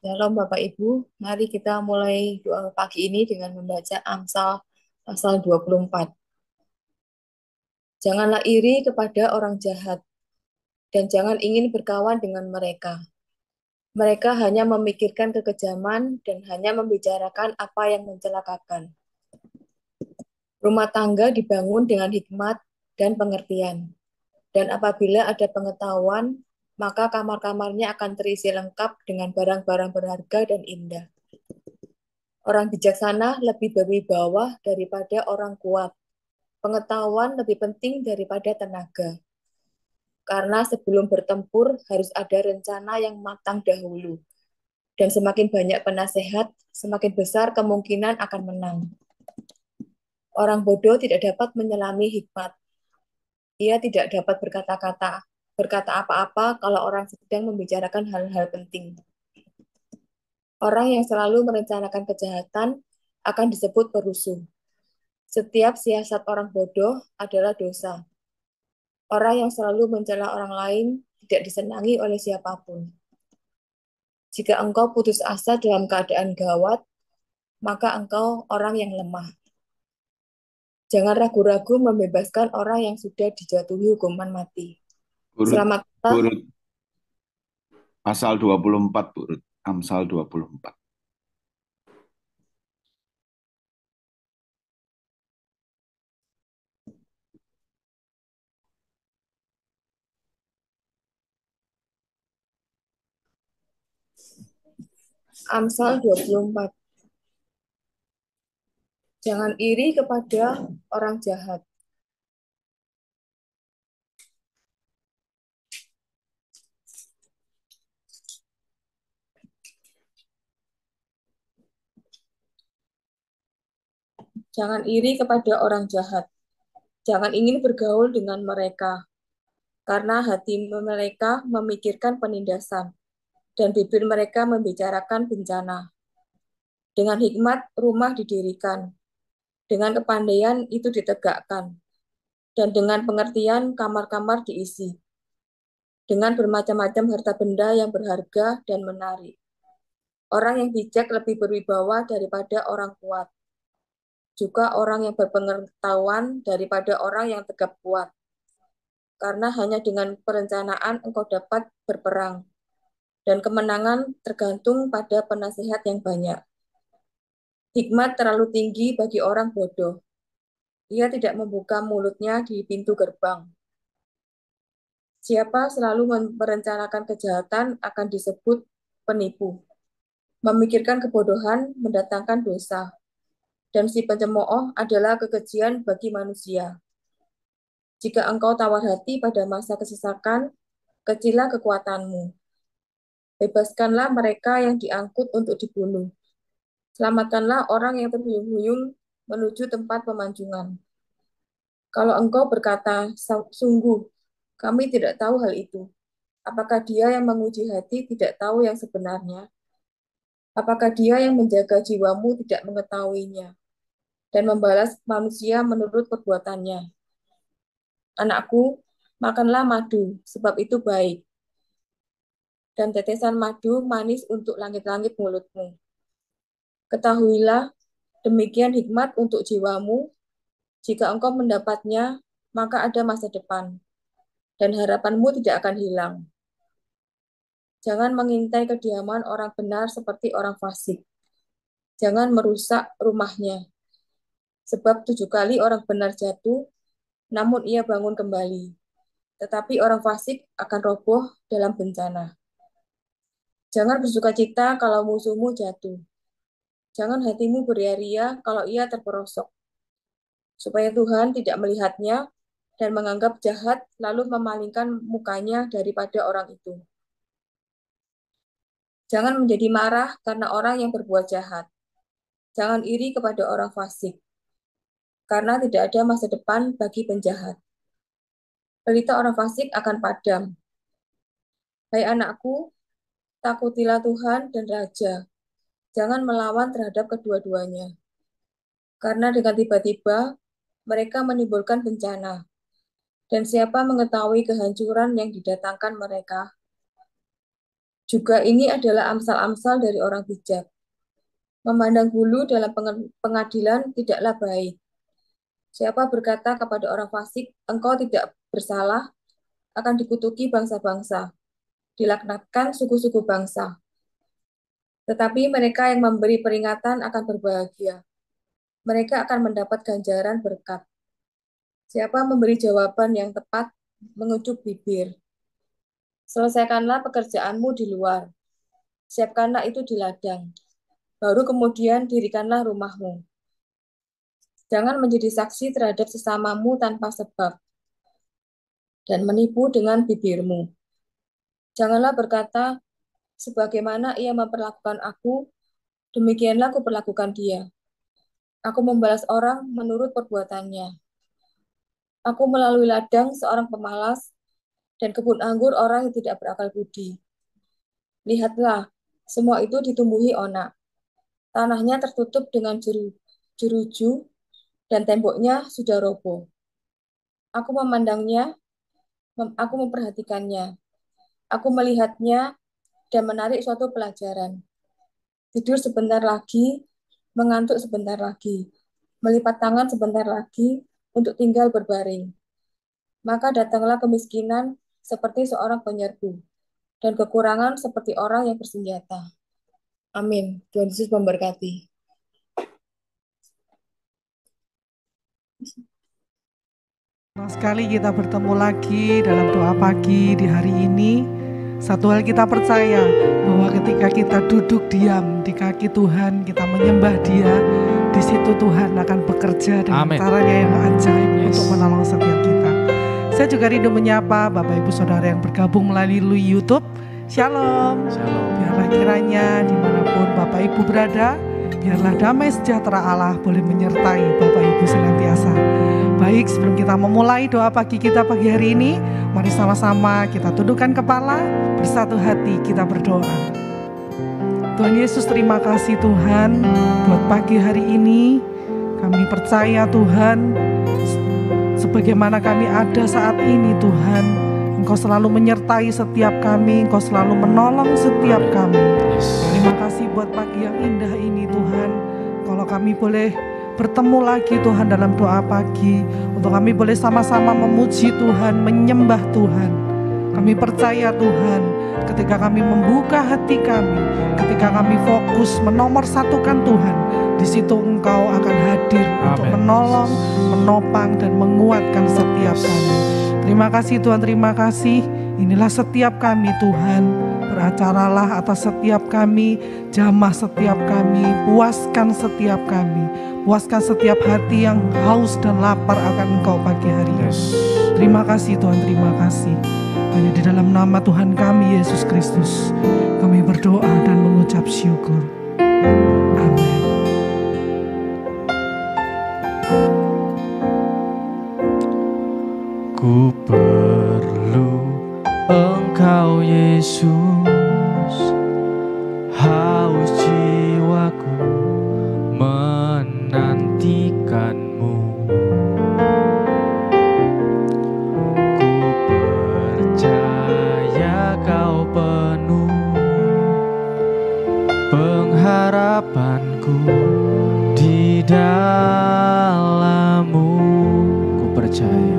Shalom Bapak Ibu, mari kita mulai doa pagi ini dengan membaca Amsal pasal 24. Janganlah iri kepada orang jahat, dan jangan ingin berkawan dengan mereka. Mereka hanya memikirkan kekejaman dan hanya membicarakan apa yang mencelakakan. Rumah tangga dibangun dengan hikmat dan pengertian, dan apabila ada pengetahuan, maka kamar-kamarnya akan terisi lengkap dengan barang-barang berharga dan indah. Orang bijaksana lebih berwibawa daripada orang kuat. Pengetahuan lebih penting daripada tenaga. Karena sebelum bertempur harus ada rencana yang matang dahulu. Dan semakin banyak penasehat, semakin besar kemungkinan akan menang. Orang bodoh tidak dapat menyelami hikmat. Ia tidak dapat berkata apa-apa kalau orang sedang membicarakan hal-hal penting. Orang yang selalu merencanakan kejahatan akan disebut perusuh. Setiap siasat orang bodoh adalah dosa. Orang yang selalu mencela orang lain tidak disenangi oleh siapapun. Jika engkau putus asa dalam keadaan gawat, maka engkau orang yang lemah. Jangan ragu-ragu membebaskan orang yang sudah dijatuhi hukuman mati. Burut, Selamatlah, Burut, pasal 24, Burut, Amsal 24. Amsal 24. Jangan iri kepada orang jahat. Jangan iri kepada orang jahat. Jangan ingin bergaul dengan mereka, karena hati mereka memikirkan penindasan, dan bibir mereka membicarakan bencana. Dengan hikmat rumah didirikan, dengan kepandaian itu ditegakkan, dan dengan pengertian kamar-kamar diisi, dengan bermacam-macam harta benda yang berharga dan menarik. Orang yang bijak lebih berwibawa daripada orang kuat, juga orang yang berpengetahuan daripada orang yang tegap kuat, karena hanya dengan perencanaan engkau dapat berperang, dan kemenangan tergantung pada penasihat yang banyak. Hikmat terlalu tinggi bagi orang bodoh. Ia tidak membuka mulutnya di pintu gerbang. Siapa selalu merencanakan kejahatan akan disebut penipu. Memikirkan kebodohan mendatangkan dosa, dan si pencemooh adalah kekejian bagi manusia. Jika engkau tawar hati pada masa kesesakan, kecilah kekuatanmu. Bebaskanlah mereka yang diangkut untuk dibunuh. Selamatkanlah orang yang terhuyung-huyung menuju tempat pemanjungan. Kalau engkau berkata, sungguh, kami tidak tahu hal itu. Apakah dia yang menguji hati tidak tahu yang sebenarnya? Apakah dia yang menjaga jiwamu tidak mengetahuinya dan membalas manusia menurut perbuatannya? Anakku, makanlah madu, sebab itu baik, dan tetesan madu manis untuk langit-langit mulutmu. Ketahuilah, demikian hikmat untuk jiwamu. Jika engkau mendapatnya, maka ada masa depan, dan harapanmu tidak akan hilang. Jangan mengintai kediaman orang benar seperti orang fasik. Jangan merusak rumahnya, sebab 7 kali orang benar jatuh, namun ia bangun kembali. Tetapi orang fasik akan roboh dalam bencana. Jangan bersukacita kalau musuhmu jatuh. Jangan hatimu beria-ria kalau ia terperosok, supaya Tuhan tidak melihatnya dan menganggap jahat lalu memalingkan mukanya daripada orang itu. Jangan menjadi marah karena orang yang berbuat jahat. Jangan iri kepada orang fasik, karena tidak ada masa depan bagi penjahat. Pelita orang fasik akan padam. Hai anakku, takutilah Tuhan dan Raja. Jangan melawan terhadap kedua-duanya. Karena dengan tiba-tiba mereka menimbulkan bencana. Dan siapa mengetahui kehancuran yang didatangkan mereka? Juga ini adalah amsal-amsal dari orang bijak. Memandang bulu dalam pengadilan tidaklah baik. Siapa berkata kepada orang fasik, engkau tidak bersalah, akan dikutuki bangsa-bangsa, dilaknatkan suku-suku bangsa. Tetapi mereka yang memberi peringatan akan berbahagia. Mereka akan mendapat ganjaran berkat. Siapa memberi jawaban yang tepat, mengucup bibir. Selesaikanlah pekerjaanmu di luar. Siapkanlah itu di ladang. Baru kemudian dirikanlah rumahmu. Jangan menjadi saksi terhadap sesamamu tanpa sebab, dan menipu dengan bibirmu. Janganlah berkata, sebagaimana ia memperlakukan aku, demikianlah aku perlakukan dia. Aku membalas orang menurut perbuatannya. Aku melalui ladang seorang pemalas, dan kebun anggur orang yang tidak berakal budi. Lihatlah, semua itu ditumbuhi onak. Tanahnya tertutup dengan jeruju, dan temboknya sudah roboh. Aku memandangnya, aku memperhatikannya. Aku melihatnya dan menarik suatu pelajaran. Tidur sebentar lagi, mengantuk sebentar lagi, melipat tangan sebentar lagi untuk tinggal berbaring. Maka datanglah kemiskinan seperti seorang penyerbu, dan kekurangan seperti orang yang bersenjata. Amin. Tuhan Yesus memberkati. Senang sekali kita bertemu lagi dalam doa pagi di hari ini. Satu hal kita percaya, bahwa ketika kita duduk diam di kaki Tuhan, kita menyembah Dia, di situ Tuhan akan bekerja dengan caranya yang ajaib untuk menolong setiap kita. Saya juga rindu menyapa Bapak Ibu Saudara yang bergabung melalui YouTube. Shalom. Biarlah kiranya dimanapun Bapak Ibu berada, biarlah damai sejahtera Allah boleh menyertai Bapak Ibu senantiasa. Baik, sebelum kita memulai doa pagi kita pagi hari ini, mari sama-sama kita tundukkan kepala, bersatu hati kita berdoa. Tuhan Yesus, terima kasih Tuhan buat pagi hari ini. Kami percaya Tuhan, sebagaimana kami ada saat ini Tuhan, Engkau selalu menyertai setiap kami, Engkau selalu menolong setiap kami. Terima kasih buat pagi yang indah ini Tuhan. Kalau kami boleh bertemu lagi Tuhan dalam doa pagi, untuk kami boleh sama-sama memuji Tuhan, menyembah Tuhan. Kami percaya Tuhan, ketika kami membuka hati kami, ketika kami fokus menomorsatukan Tuhan, di situ Engkau akan hadir untuk menolong, menopang dan menguatkan setiap kami. Terima kasih Tuhan, terima kasih. Inilah setiap kami Tuhan, beracaralah atas setiap kami, jamah setiap kami, puaskan setiap kami, puaskan setiap hati yang haus dan lapar akan Engkau pagi hari ini. Terima kasih Tuhan, terima kasih. Hanya di dalam nama Tuhan kami Yesus Kristus kami berdoa dan mengucap syukur. Amin. Ku perlu Engkau Yesus, haus jiwaku menantikanmu. Ku percaya Kau penuh pengharapanku di dalam-Mu. Ku percaya.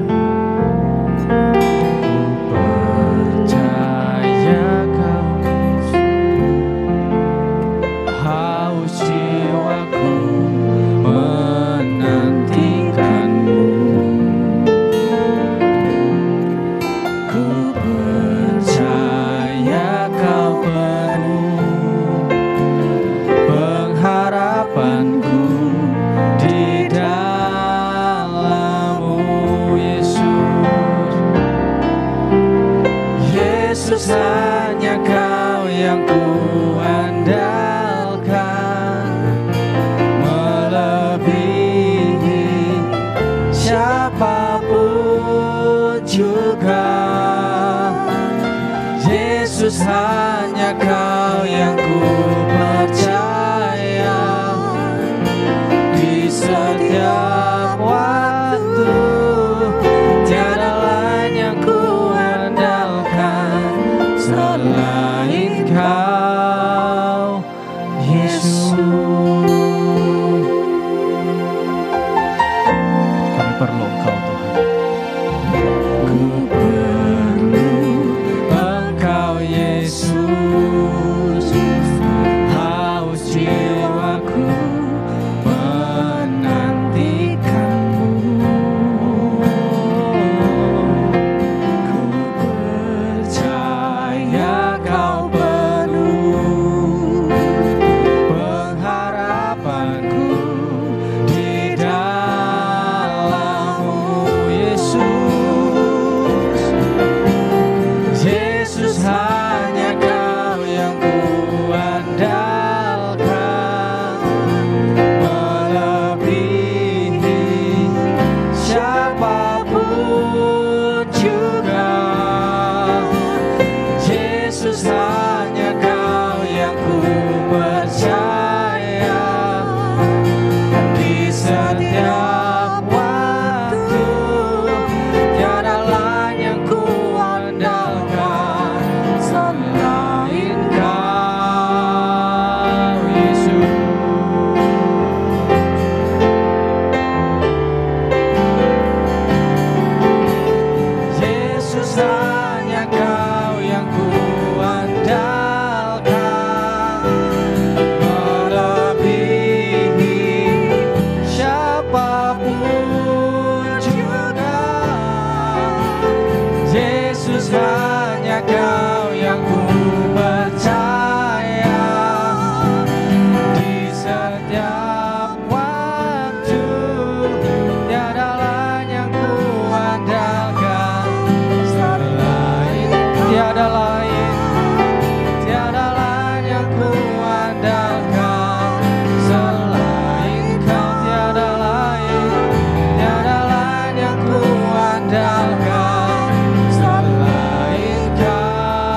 Hanya Kau yang kuandalkan, melebihi siapapun juga. Yesus, hanya Kau yang ku percaya di setiap waktu. Tiada lain yang ku andalkan selain Engkau, Yesus. Kami perlu Engkau, Tuhan. Ku perlu Engkau, Yesus. Haus jiwaku menantikanmu. Ku percaya Kau penuh pengharapanku di dalam-Mu, Yesus. Yesus, hanya Kau yang kuandalkan, melebihi siapapun juga. Yesus, hanya Kau yang ku percaya di setiap waktu. Tiada lain yang ku andalkan selain Kau, Yesus. Yesus, hanya Kau yang ku andalkan, melebihi siapapun juga. Yesus, hanya Kau yang ku percaya di setiap waktu. Tiada lain yang ku andalkan selain, tiada lain yang ku andalkan selain Kau. Tiada lain yang ku andalkan selain Kau.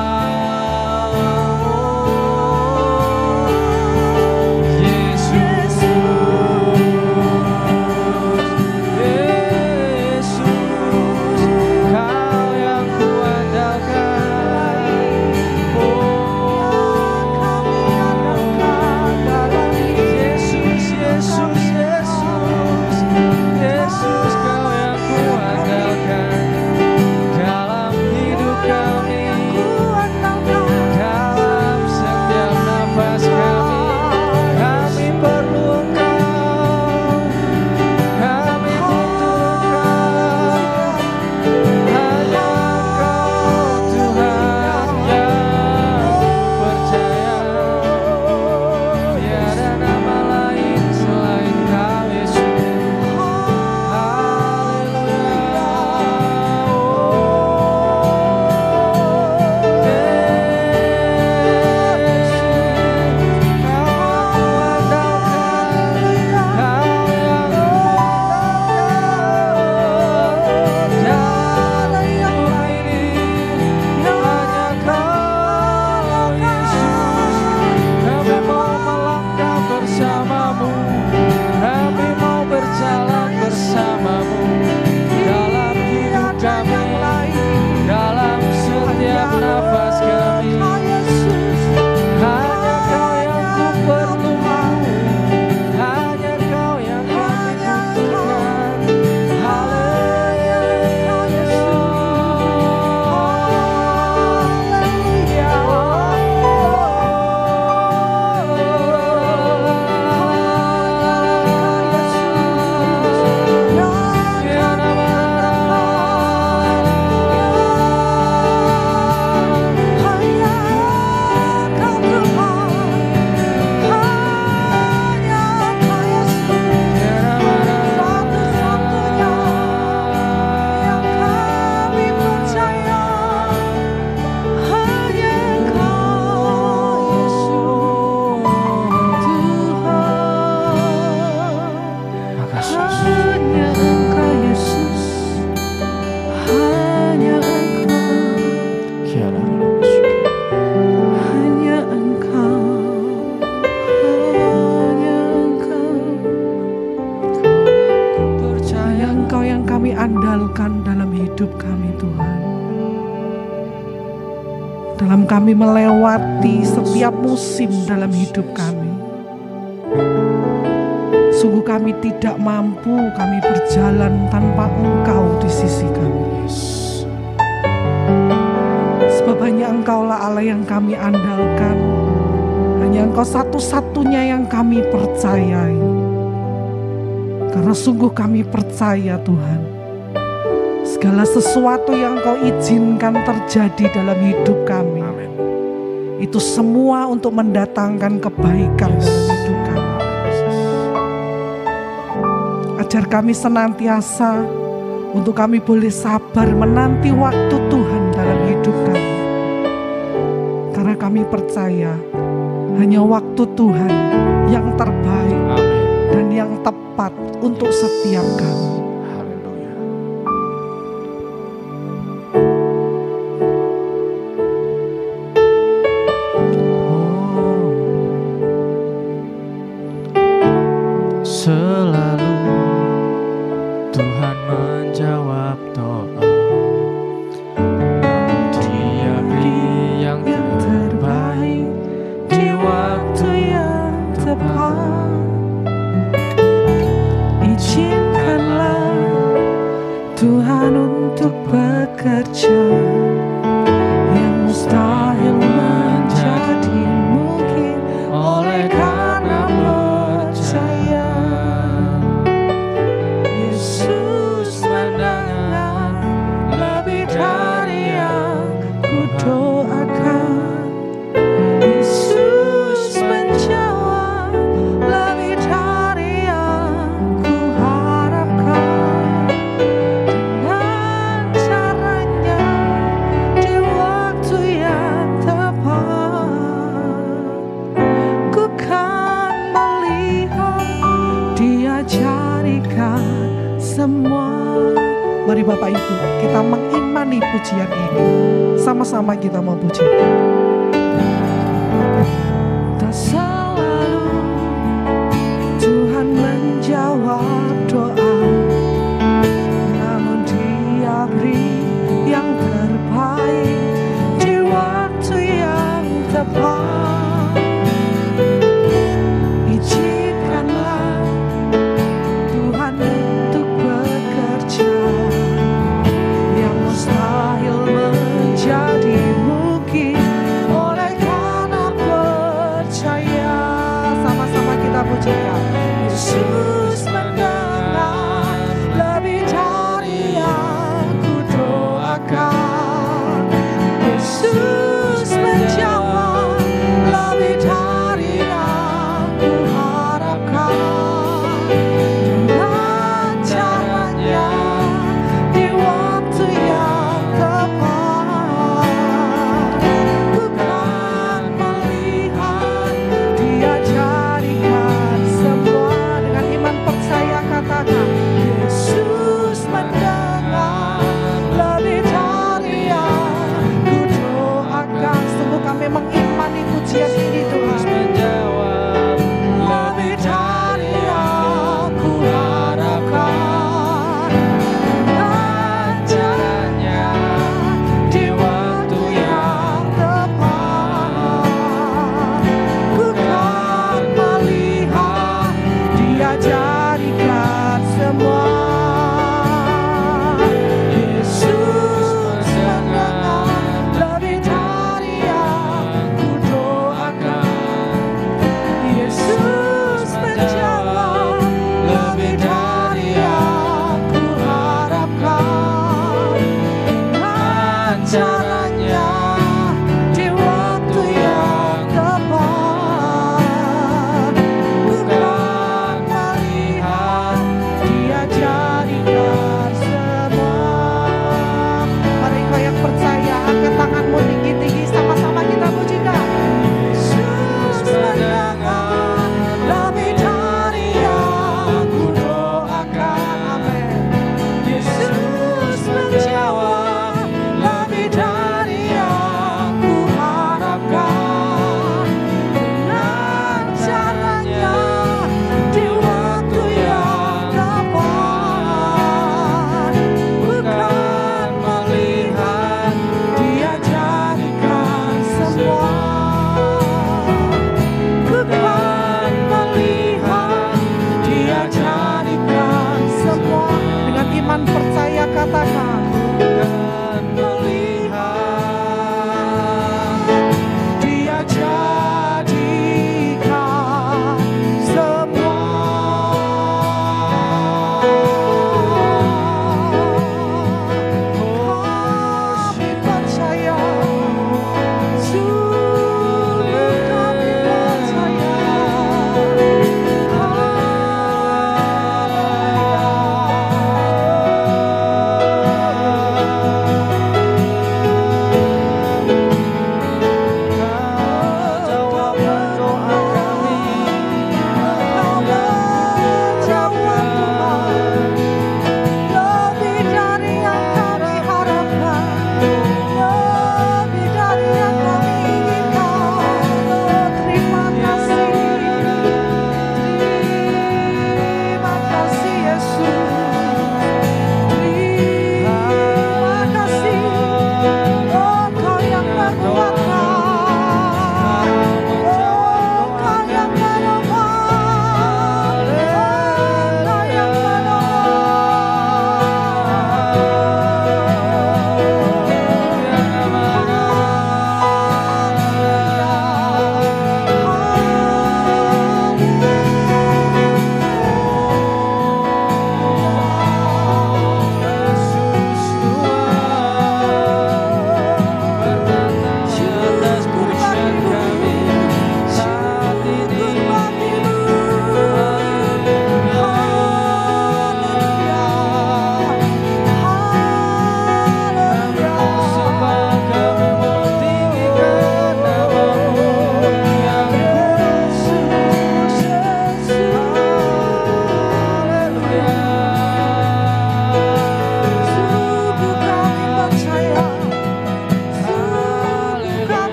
dalam kami melewati setiap musim dalam hidup kami. Sungguh kami tidak mampu kami berjalan tanpa Engkau di sisi kami. Sebab hanya Engkaulah Allah yang kami andalkan. Hanya Engkau satu-satunya yang kami percayai. Karena sungguh kami percaya Tuhan, segala sesuatu yang Engkau izinkan terjadi dalam hidup kami, itu semua untuk mendatangkan kebaikan dalam hidup kami. Ajar kami senantiasa untuk kami boleh sabar menanti waktu Tuhan dalam hidup kami. Karena kami percaya hanya waktu Tuhan yang terbaik dan yang tepat untuk setiap kami. Selalu Tuhan menjawab doa, Dia beri yang terbaik di waktu yang tepat. Izinkanlah Tuhan untuk bekerja yang mustahil menjadi mungkin oleh karena percaya. Yesus mendengar lebih dari yang ku doakan. Yesus menjawab lebih dari yang ku harapkan. Dengan caranya di waktu yang tepat, ku kan melihat Dia jadikan semua. Mari Bapak Ibu, kita mengimani pujian ini. Sama-sama kita mau puji. Tak selalu Tuhan menjawab doa, namun Dia beri yang terbaik di waktu yang tepat. Izinkanlah Tuhan untuk bekerja yang mustahil menjadi mungkin oleh karena percaya. Sama-sama kita pujikan. Yesus mendengar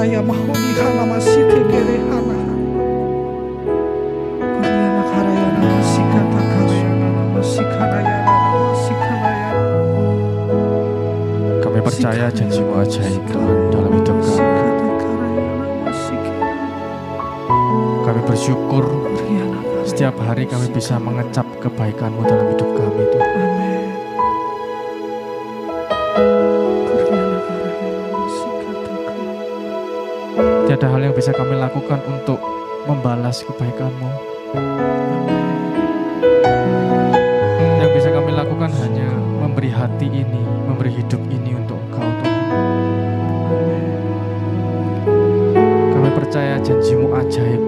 karaya mahoni hana masite kere hana. Kuriana karaya nama sikata karaya nama sikaraya nama sikaraya. Kami percaya janji-Mu ajaib Tuhan dalam hidup kami. Sikata karaya nama sikara. Kami bersyukur Kuriana karaya setiap hari kami bisa mengecap kebaikan-Mu dalam hidup kami Tuhan. Amin. Kuriana karaya nama sikata karaya. Tiada hal yang bisa kami lakukan untuk membalas kebaikan-Mu. Yang bisa kami lakukan hanya memberi hati ini, memberi hidup ini untuk Engkau Tuhan. Kami percaya janji-Mu ajaib.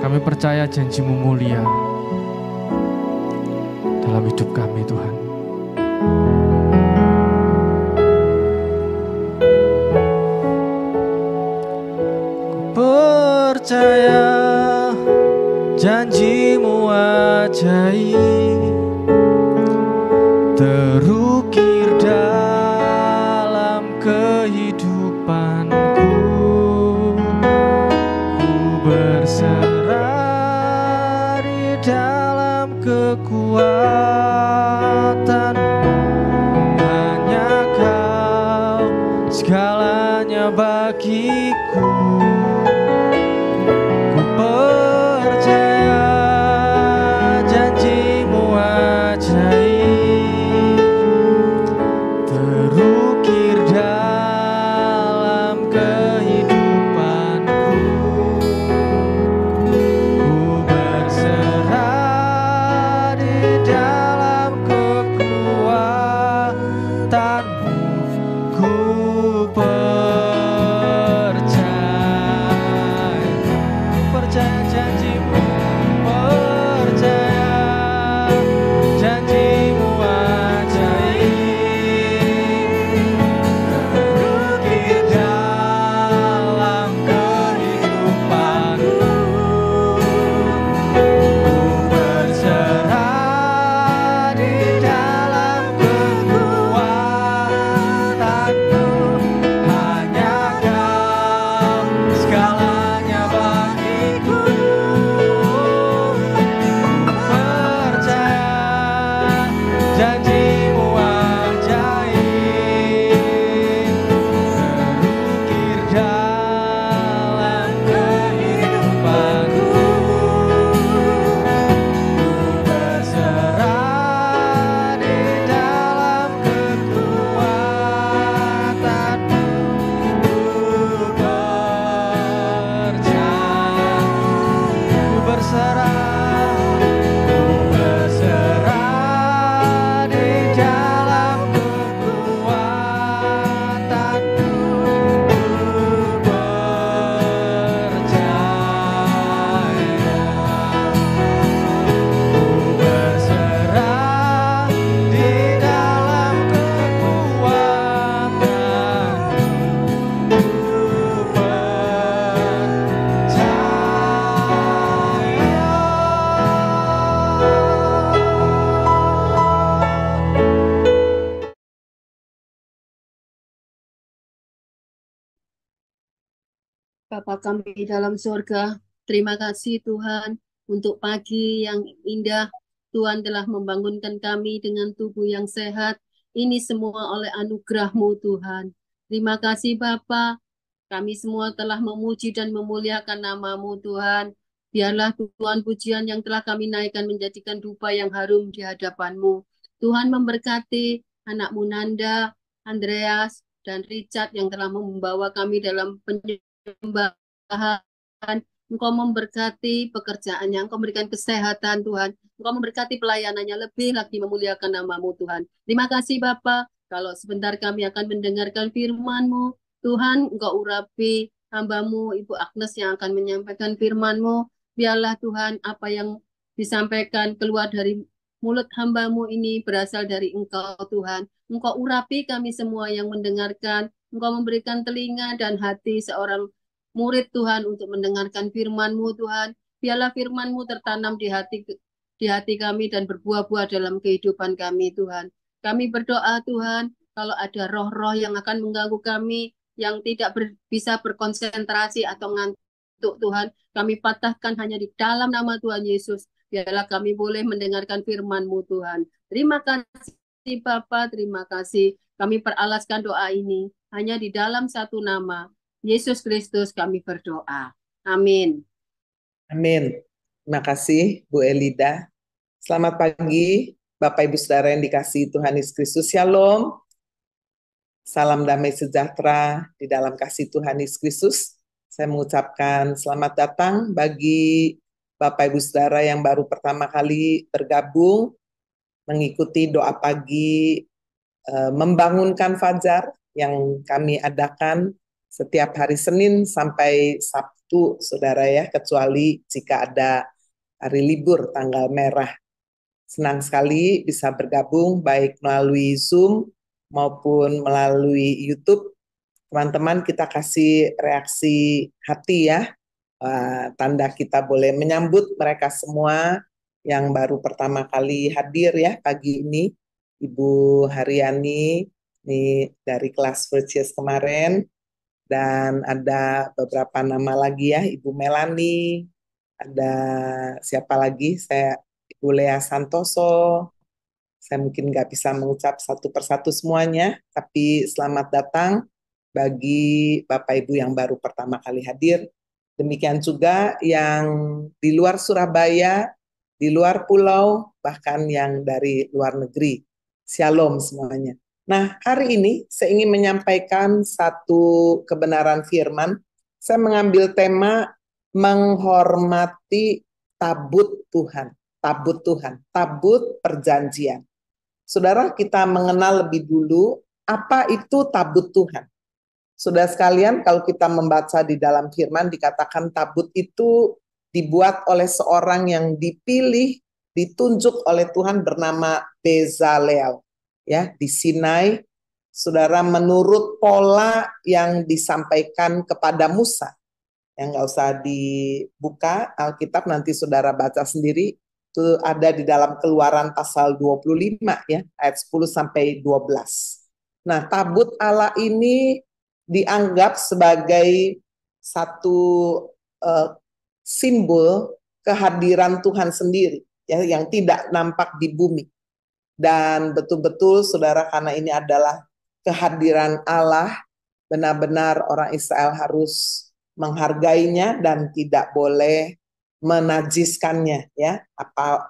Kami percaya janji-Mu mulia dalam hidup kami Tuhan. Percaya janji-Mu ajaib terukir dalam kehidupanku. Ku berserah di dalam kekuatan-Mu. Hanya Kau segalanya bagiku. Percaya janji-Mu ajaib terukir dalam kehidupanku. Ku berserah di dalam kekuatan-Mu. Ku percaya janji-Mu, percaya janji-Mu ajaib terukir dalam kehidupanku. Ku berserah di dalam kekuatan-Mu. Hanya Kau segalanya bagiku. Percaya janji-Mu ajaib terukir dalam kehidupanku. Ku berserah di dalam kekuatan-Mu. Ku berserah di dalam kekuatan-Mu. Ku berserah di dalam kekuatan-Mu. Bapa kami dalam surga, terima kasih Tuhan untuk pagi yang indah. Tuhan telah membangunkan kami dengan tubuh yang sehat. Ini semua oleh anugerah-Mu Tuhan. Terima kasih Bapa. Kami semua telah memuji dan memuliakan nama-Mu Tuhan. Biarlah Tuhan pujian yang telah kami naikkan menjadikan dupa yang harum di hadapan-Mu. Tuhan memberkati anak-Mu Nanda, Andreas, dan Richard yang telah membawa kami dalam penyembahan. Engkau memberkati pekerjaannya, Engkau memberikan kesehatan Tuhan. Engkau memberkati pelayanannya, lebih lagi memuliakan nama-Mu Tuhan. Terima kasih Bapa. Kalau sebentar kami akan mendengarkan firman-Mu, Tuhan Engkau urapi hamba-Mu Ibu Agnes yang akan menyampaikan firman-Mu. Biarlah Tuhan apa yang disampaikan keluar dari mulut hamba-Mu ini berasal dari Engkau Tuhan. Engkau urapi kami semua yang mendengarkan. Engkau memberikan telinga dan hati seorang murid Tuhan untuk mendengarkan firman-Mu Tuhan. Biarlah firman-Mu tertanam di hati kami dan berbuah-buah dalam kehidupan kami Tuhan. Kami berdoa Tuhan, kalau ada roh-roh yang akan mengganggu kami, yang tidak bisa berkonsentrasi atau ngantuk Tuhan, kami patahkan hanya di dalam nama Tuhan Yesus. Biarlah kami boleh mendengarkan firman-Mu Tuhan. Terima kasih Bapa, terima kasih. Kami peralaskan doa ini hanya di dalam satu nama, Yesus Kristus kami berdoa. Amin. Amin. Terima kasih Bu Elida. Selamat pagi Bapak Ibu Saudara yang dikasihi Tuhan Yesus Kristus. Shalom. Salam damai sejahtera di dalam kasih Tuhan Yesus Kristus. Saya mengucapkan selamat datang bagi Bapak Ibu Saudara yang baru pertama kali bergabung mengikuti doa pagi membangunkan fajar yang kami adakan setiap hari Senin sampai Sabtu, Saudara ya, kecuali jika ada hari libur tanggal merah. Senang sekali bisa bergabung baik melalui Zoom maupun melalui YouTube. Teman-teman, kita kasih reaksi hati ya. Tanda kita boleh menyambut mereka semua yang baru pertama kali hadir ya pagi ini. Ibu Haryani ini dari kelas First Years kemarin, dan ada beberapa nama lagi ya, Ibu Melani, ada siapa lagi, Ibu Lea Santoso. Saya mungkin nggak bisa mengucap satu persatu semuanya, tapi selamat datang bagi Bapak Ibu yang baru pertama kali hadir. Demikian juga yang di luar Surabaya, di luar pulau, bahkan yang dari luar negeri. Shalom semuanya. Nah, hari ini saya ingin menyampaikan satu kebenaran firman. Saya mengambil tema menghormati tabut Tuhan. Tabut Tuhan, tabut perjanjian. Saudara, kita mengenal lebih dulu apa itu tabut Tuhan. Saudara sekalian, kalau kita membaca di dalam firman dikatakan tabut itu dibuat oleh seorang yang dipilih, ditunjuk oleh Tuhan bernama Bezalel. Ya, di Sinai, Saudara, menurut pola yang disampaikan kepada Musa. Yang nggak usah dibuka Alkitab, nanti Saudara baca sendiri. Itu ada di dalam Keluaran pasal 25 ya, ayat 10 sampai 12. Nah, tabut Allah ini dianggap sebagai satu simbol kehadiran Tuhan sendiri ya, yang tidak nampak di bumi. Dan betul-betul Saudara, karena ini adalah kehadiran Allah, benar-benar orang Israel harus menghargainya dan tidak boleh menajiskannya ya,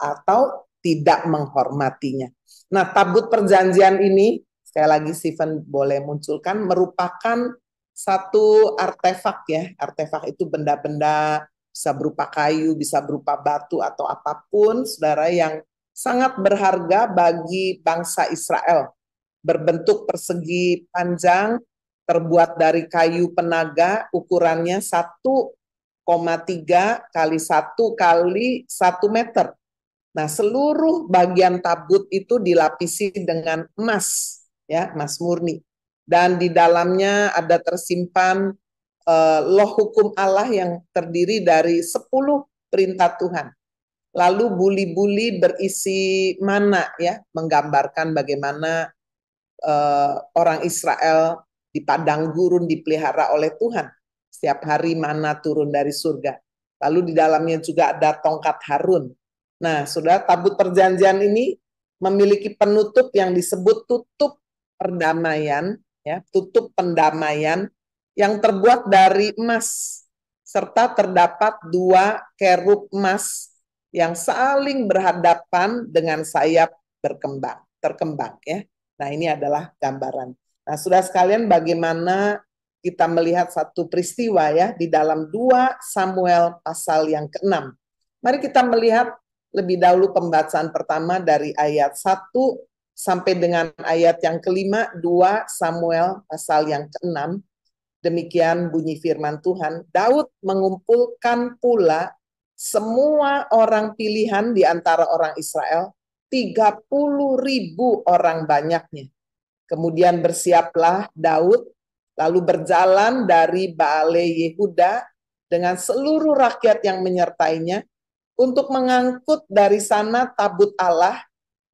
atau tidak menghormatinya. Nah, tabut perjanjian ini sekali lagi Stephen boleh munculkan, merupakan satu artefak ya. Artefak itu benda-benda, bisa berupa kayu, bisa berupa batu atau apapun, Saudara, yang sangat berharga bagi bangsa Israel. Berbentuk persegi panjang, terbuat dari kayu penaga, ukurannya 1,3 kali 1 kali 1 meter. Nah, seluruh bagian tabut itu dilapisi dengan emas, ya, emas murni. Dan di dalamnya ada tersimpan loh hukum Allah yang terdiri dari 10 perintah Tuhan. Lalu buli-buli berisi mana, ya, menggambarkan bagaimana orang Israel di padang gurun dipelihara oleh Tuhan. Setiap hari mana turun dari surga. Lalu di dalamnya juga ada tongkat Harun. Nah, Saudara, tabut perjanjian ini memiliki penutup yang disebut tutup perdamaian, ya, tutup pendamaian yang terbuat dari emas, serta terdapat 2 kerub emas yang saling berhadapan dengan sayap terkembang, ya. Nah, ini adalah gambaran. Nah, Saudara sekalian, bagaimana kita melihat satu peristiwa ya di dalam 2 Samuel pasal yang ke-6. Mari kita melihat lebih dahulu pembacaan pertama dari ayat 1 sampai dengan ayat yang ke-5, 2 Samuel pasal yang ke-6. Demikian bunyi firman Tuhan, Daud mengumpulkan pula semua orang pilihan di antara orang Israel, 30.000 orang banyaknya. Kemudian bersiaplah Daud, lalu berjalan dari Baale Yehuda dengan seluruh rakyat yang menyertainya untuk mengangkut dari sana tabut Allah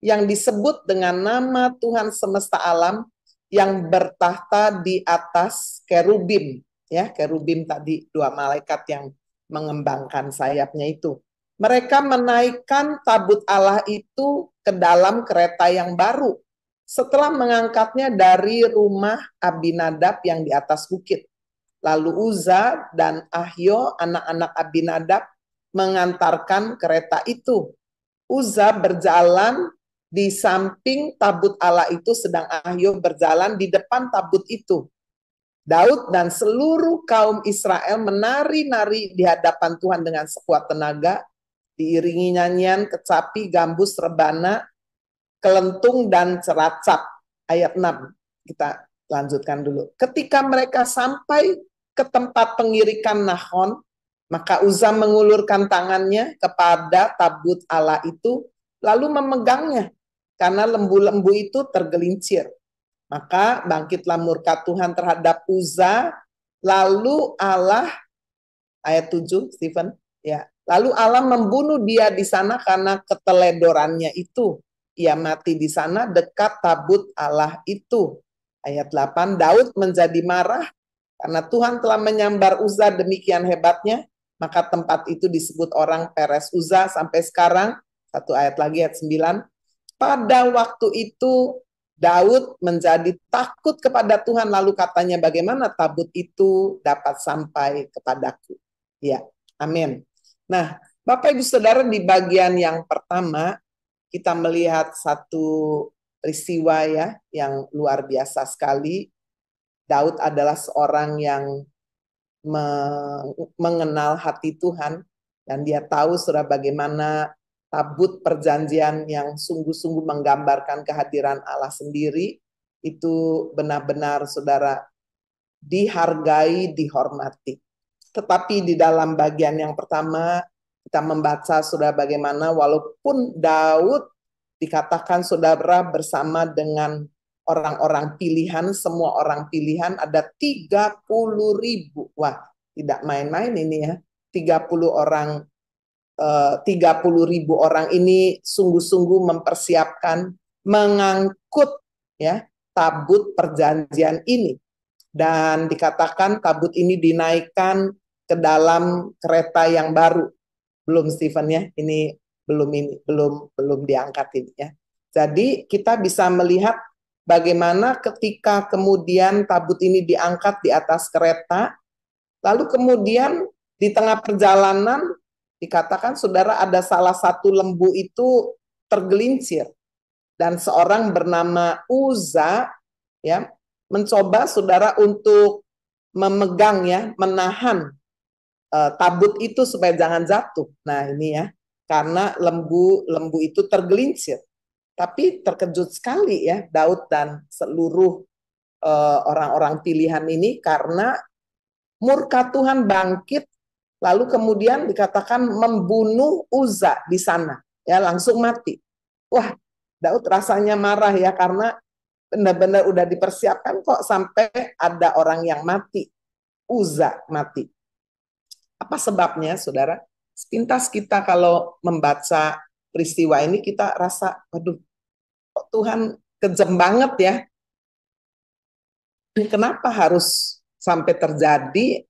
yang disebut dengan nama Tuhan semesta alam yang bertahta di atas kerubim. Ya, kerubim tadi 2 malaikat yang mengembangkan sayapnya itu. Mereka menaikkan tabut Allah itu ke dalam kereta yang baru setelah mengangkatnya dari rumah Abinadab yang di atas bukit. Lalu Uza dan Ahio, anak-anak Abinadab, mengantarkan kereta itu. Uza berjalan di samping tabut Allah itu, sedang Ahio berjalan di depan tabut itu. Daud dan seluruh kaum Israel menari-nari di hadapan Tuhan dengan sekuat tenaga, diiringi nyanyian, kecapi, gambus, rebana, kelentung, dan ceracap. Ayat 6, kita lanjutkan dulu. Ketika mereka sampai ke tempat pengirikan Nahon, maka Uza mengulurkan tangannya kepada tabut Allah itu, lalu memegangnya, karena lembu-lembu itu tergelincir. Maka bangkitlah murka Tuhan terhadap Uza, lalu Allah, ayat 7, Stephen, ya, lalu Allah membunuh dia di sana karena keteledorannya itu. Ia mati di sana dekat tabut Allah itu. Ayat 8, Daud menjadi marah karena Tuhan telah menyambar Uza demikian hebatnya, maka tempat itu disebut orang Peres Uza sampai sekarang. Satu ayat lagi, ayat 9. Pada waktu itu Daud menjadi takut kepada Tuhan, lalu katanya, bagaimana tabut itu dapat sampai kepadaku? Ya, amin. Nah, Bapak Ibu Saudara, di bagian yang pertama kita melihat satu peristiwa ya yang luar biasa sekali. Daud adalah seorang yang mengenal hati Tuhan, dan dia tahu sudah bagaimana tabut perjanjian yang sungguh-sungguh menggambarkan kehadiran Allah sendiri itu benar-benar saudara dihargai, dihormati. Tetapi di dalam bagian yang pertama kita membaca saudara bagaimana walaupun Daud dikatakan saudara bersama dengan orang-orang pilihan, semua orang pilihan ada 30.000. Wah, tidak main-main ini ya. 30.000 orang ini sungguh-sungguh mempersiapkan mengangkut ya tabut perjanjian ini, dan dikatakan tabut ini dinaikkan ke dalam kereta yang baru. Belum Stephen ya, ini belum diangkat ini ya. Jadi kita bisa melihat bagaimana ketika kemudian tabut ini diangkat di atas kereta, lalu kemudian di tengah perjalanan dikatakan saudara ada salah satu lembu itu tergelincir, dan seorang bernama Uza ya mencoba saudara untuk memegang ya, menahan tabut itu supaya jangan jatuh. Nah ini ya, karena lembu itu tergelincir. Tapi terkejut sekali ya Daud dan seluruh orang-orang pilihan ini karena murka Tuhan bangkit. Lalu kemudian dikatakan membunuh Uza di sana, ya langsung mati. Wah, Daud rasanya marah ya karena benar-benar udah dipersiapkan kok sampai ada orang yang mati, Uza mati. Apa sebabnya, saudara? Sepintas kita kalau membaca peristiwa ini kita rasa, waduh, kok Tuhan kejam banget ya. Kenapa harus sampai terjadi?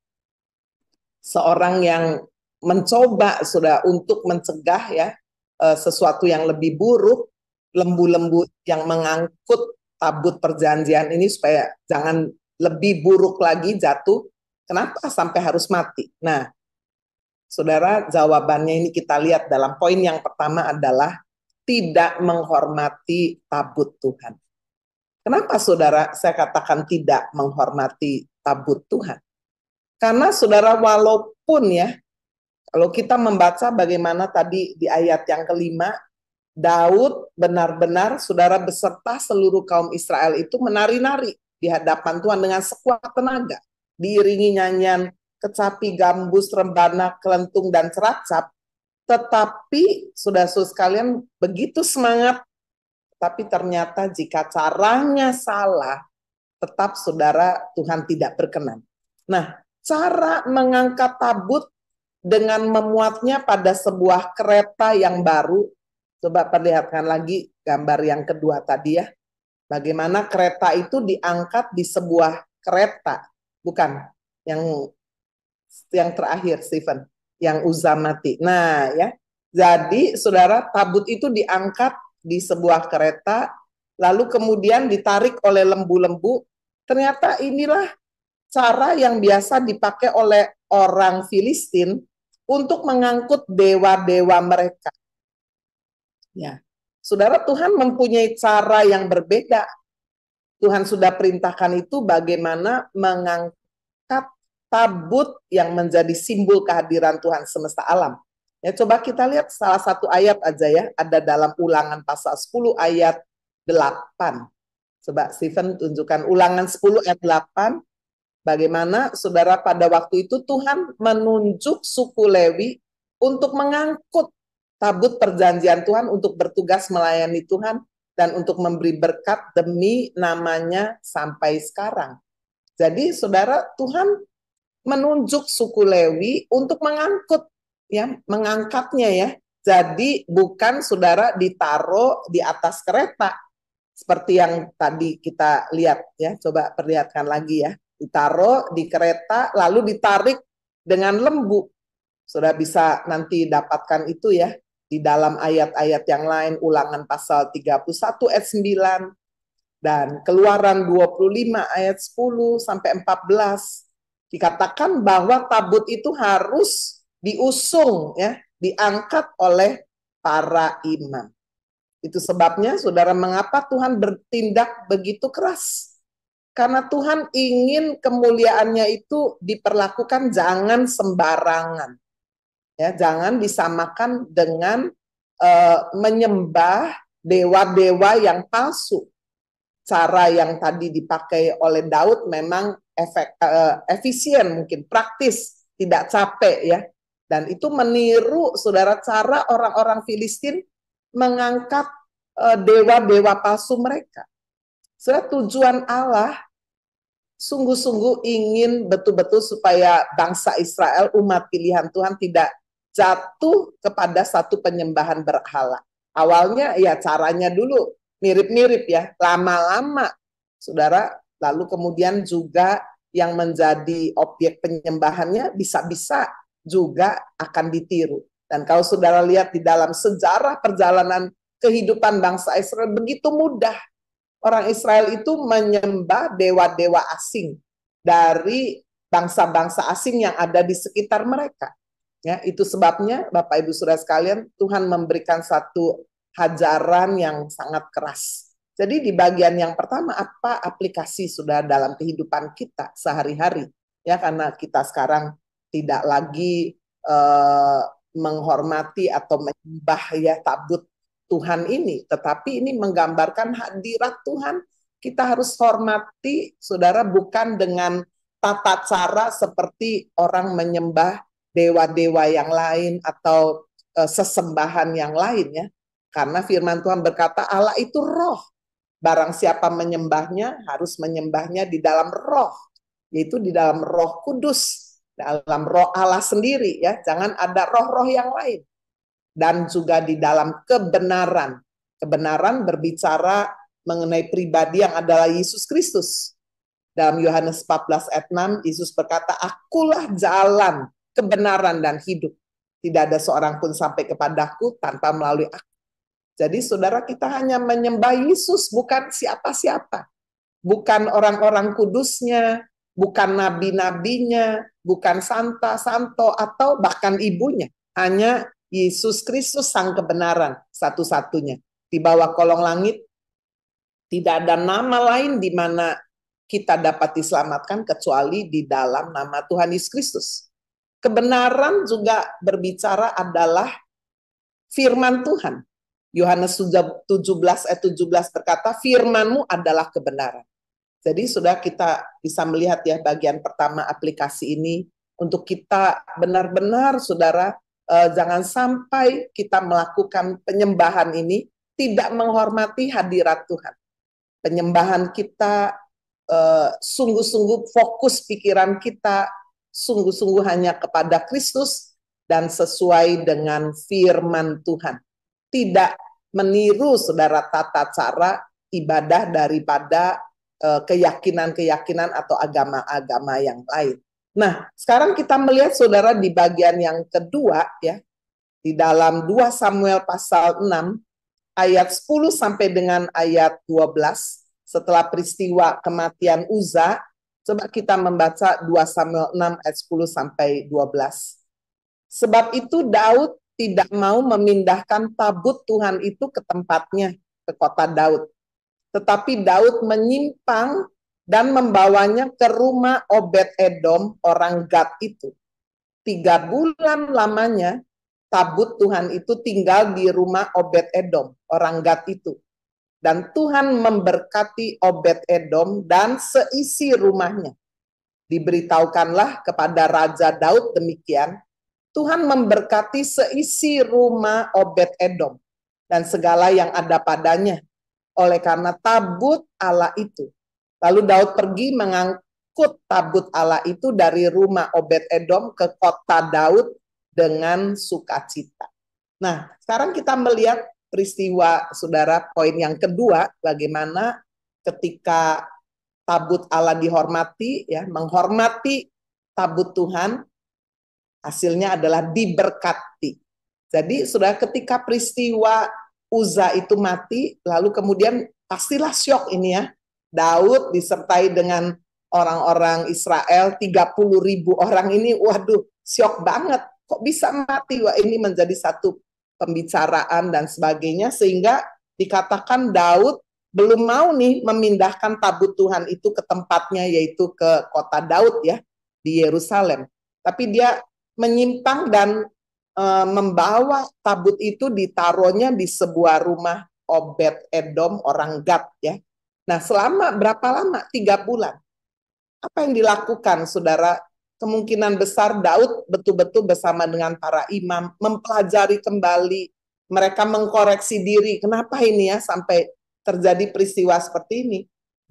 Seorang yang mencoba sudah untuk mencegah ya sesuatu yang lebih buruk, lembu-lembu yang mengangkut tabut perjanjian ini supaya jangan lebih buruk lagi jatuh, kenapa sampai harus mati? Nah, saudara, jawabannya ini kita lihat dalam poin yang pertama adalah tidak menghormati tabut Tuhan. Kenapa saudara saya katakan tidak menghormati tabut Tuhan? Karena saudara walaupun ya, kalau kita membaca bagaimana tadi di ayat yang kelima, Daud benar-benar saudara beserta seluruh kaum Israel itu menari-nari di hadapan Tuhan dengan sekuat tenaga. Diiringi nyanyian kecapi, gambus, rebana, kelentung, dan ceracap. Tetapi saudara-saudara sekalian begitu semangat, tapi ternyata jika caranya salah, tetap saudara Tuhan tidak berkenan. Nah, cara mengangkat tabut dengan memuatnya pada sebuah kereta yang baru. Coba perlihatkan lagi gambar yang kedua tadi ya. Bagaimana kereta itu diangkat di sebuah kereta, bukan yang terakhir, Stephen, yang Uzamati. Nah, ya. Jadi, saudara, tabut itu diangkat di sebuah kereta, lalu kemudian ditarik oleh lembu-lembu. Ternyata inilah cara yang biasa dipakai oleh orang Filistin untuk mengangkut dewa-dewa mereka. Ya. Saudara, Tuhan mempunyai cara yang berbeda. Tuhan sudah perintahkan itu bagaimana mengangkat tabut yang menjadi simbol kehadiran Tuhan semesta alam. Ya, coba kita lihat salah satu ayat aja ya, ada dalam Ulangan pasal 10 ayat 8. Coba Stephen tunjukkan Ulangan 10 ayat 8. Bagaimana saudara pada waktu itu Tuhan menunjuk suku Lewi untuk mengangkut tabut perjanjian Tuhan, untuk bertugas melayani Tuhan dan untuk memberi berkat demi namanya sampai sekarang. Jadi saudara, Tuhan menunjuk suku Lewi untuk mengangkut, ya, mengangkatnya ya. Jadi bukan saudara ditaruh di atas kereta seperti yang tadi kita lihat ya. Coba perlihatkan lagi ya. Ditaruh di kereta lalu ditarik dengan lembu. Sudah bisa nanti dapatkan itu ya di dalam ayat-ayat yang lain, Ulangan pasal 31 ayat 9 dan Keluaran 25 ayat 10 sampai 14. Dikatakan bahwa tabut itu harus diusung ya, diangkat oleh para imam. Itu sebabnya saudara, mengapa Tuhan bertindak begitu keras? Karena Tuhan ingin kemuliaannya itu diperlakukan jangan sembarangan. Ya, jangan disamakan dengan menyembah dewa-dewa yang palsu. Cara yang tadi dipakai oleh Daud memang efisien, mungkin praktis, tidak capek ya. Dan itu meniru saudara cara orang-orang Filistin mengangkat dewa-dewa palsu mereka. Saudara, tujuan Allah sungguh-sungguh ingin betul-betul supaya bangsa Israel, umat pilihan Tuhan, tidak jatuh kepada satu penyembahan berhala. Awalnya ya caranya dulu mirip-mirip ya, lama-lama saudara, lalu kemudian juga yang menjadi objek penyembahannya bisa-bisa juga akan ditiru. Dan kalau saudara lihat di dalam sejarah perjalanan kehidupan bangsa Israel, begitu mudah orang Israel itu menyembah dewa-dewa asing dari bangsa-bangsa asing yang ada di sekitar mereka. Ya, itu sebabnya Bapak Ibu Saudara sekalian, Tuhan memberikan satu hajaran yang sangat keras. Jadi di bagian yang pertama, apa aplikasi sudah dalam kehidupan kita sehari-hari? Ya, karena kita sekarang tidak lagi menghormati atau menyembah ya tabut Tuhan ini, tetapi ini menggambarkan hadirat Tuhan. Kita harus hormati, saudara, bukan dengan tata cara seperti orang menyembah dewa-dewa yang lain atau sesembahan yang lain ya. Karena firman Tuhan berkata Allah itu roh. Barang siapa menyembahnya harus menyembahnya di dalam roh, yaitu di dalam Roh Kudus, dalam Roh Allah sendiri ya. Jangan ada roh-roh yang lain. Dan juga di dalam kebenaran. Kebenaran berbicara mengenai pribadi yang adalah Yesus Kristus. Dalam Yohanes 14 ayat 6, Yesus berkata, akulah jalan, kebenaran dan hidup. Tidak ada seorang pun sampai kepadaku tanpa melalui aku. Jadi saudara, kita hanya menyembah Yesus, bukan siapa-siapa. Bukan orang-orang kudusnya, bukan nabi-nabinya, bukan santa-santo, atau bahkan ibunya. Hanya Yesus Kristus sang kebenaran satu-satunya. Di bawah kolong langit, tidak ada nama lain di mana kita dapat diselamatkan kecuali di dalam nama Tuhan Yesus Kristus. Kebenaran juga berbicara adalah firman Tuhan. Yohanes 17 ayat 17 berkata, firman-Mu adalah kebenaran. Jadi sudah kita bisa melihat ya bagian pertama aplikasi ini untuk kita benar-benar saudara, jangan sampai kita melakukan penyembahan ini tidak menghormati hadirat Tuhan. Penyembahan kita sungguh-sungguh fokus pikiran kita sungguh-sungguh hanya kepada Kristus dan sesuai dengan firman Tuhan. Tidak meniru saudara tata cara ibadah daripada keyakinan-keyakinan atau agama-agama yang lain. Nah, sekarang kita melihat saudara di bagian yang kedua ya, di dalam 2 Samuel pasal 6 ayat 10 sampai dengan ayat 12 setelah peristiwa kematian Uza. Coba kita membaca 2 Samuel 6 ayat 10 sampai 12. Sebab itu Daud tidak mau memindahkan tabut Tuhan itu ke tempatnya, ke kota Daud. Tetapi Daud menyimpang dan membawanya ke rumah Obed-Edom orang Gad itu. 3 bulan lamanya tabut Tuhan itu tinggal di rumah Obed-Edom orang Gad itu. Dan Tuhan memberkati Obed-Edom dan seisi rumahnya. Diberitahukanlah kepada Raja Daud demikian, Tuhan memberkati seisi rumah Obed-Edom dan segala yang ada padanya oleh karena tabut Allah itu. Lalu Daud pergi mengangkut tabut Allah itu dari rumah Obed-Edom ke kota Daud dengan sukacita. Nah, sekarang kita melihat peristiwa saudara poin yang kedua, bagaimana ketika tabut Allah dihormati, ya, menghormati tabut Tuhan, hasilnya adalah diberkati. Jadi saudara, ketika peristiwa Uza itu mati, lalu kemudian pastilah syok ini ya. Daud disertai dengan orang-orang Israel, 30.000 orang ini, waduh, syok banget. Kok bisa mati? Wah, ini menjadi satu pembicaraan dan sebagainya, sehingga dikatakan Daud belum mau nih memindahkan tabut Tuhan itu ke tempatnya, yaitu ke kota Daud ya, di Yerusalem. Tapi dia menyimpang dan membawa tabut itu, ditaruhnya di sebuah rumah Obed-Edom orang Gad ya. Nah, selama berapa lama? 3 bulan. Apa yang dilakukan saudara? Kemungkinan besar Daud betul-betul bersama dengan para imam mempelajari kembali, mereka mengkoreksi diri. Kenapa ini ya sampai terjadi peristiwa seperti ini?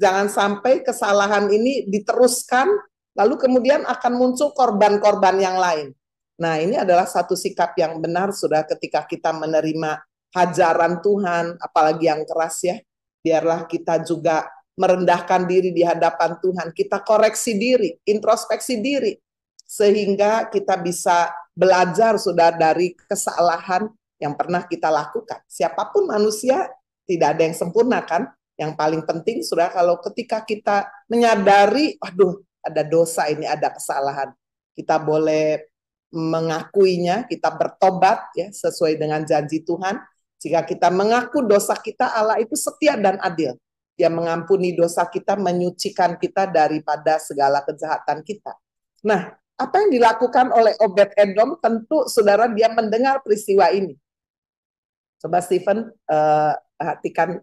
Jangan sampai kesalahan ini diteruskan, lalu kemudian akan muncul korban-korban yang lain. Nah, ini adalah satu sikap yang benar, sudah ketika kita menerima hajaran Tuhan, apalagi yang keras ya, biarlah kita juga merendahkan diri di hadapan Tuhan, kita koreksi diri, introspeksi diri, sehingga kita bisa belajar sudah dari kesalahan yang pernah kita lakukan. Siapapun manusia, tidak ada yang sempurna kan? Yang paling penting sudah kalau ketika kita menyadari, waduh, ada dosa ini, ada kesalahan, kita boleh mengakuinya, kita bertobat ya sesuai dengan janji Tuhan. Jika kita mengaku dosa kita, Allah itu setia dan adil. Dia mengampuni dosa kita, menyucikan kita daripada segala kejahatan kita. Nah, apa yang dilakukan oleh Obed-Edom? Tentu saudara, dia mendengar peristiwa ini. Coba Stephen perhatikan,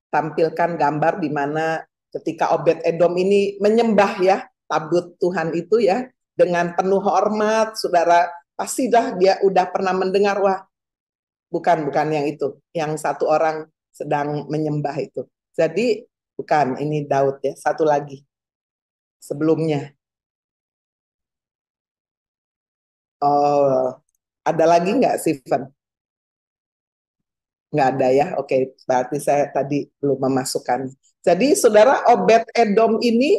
tampilkan gambar di mana ketika Obed-Edom ini menyembah ya tabut Tuhan itu ya, dengan penuh hormat, saudara, pasti dah dia udah pernah mendengar, wah, bukan yang itu, yang satu orang sedang menyembah itu. Jadi, bukan, ini Daud ya, satu lagi, sebelumnya. Oh, ada lagi nggak, Stephen? Nggak ada ya, oke, berarti saya tadi belum memasukkan. Jadi, saudara, Obed-Edom ini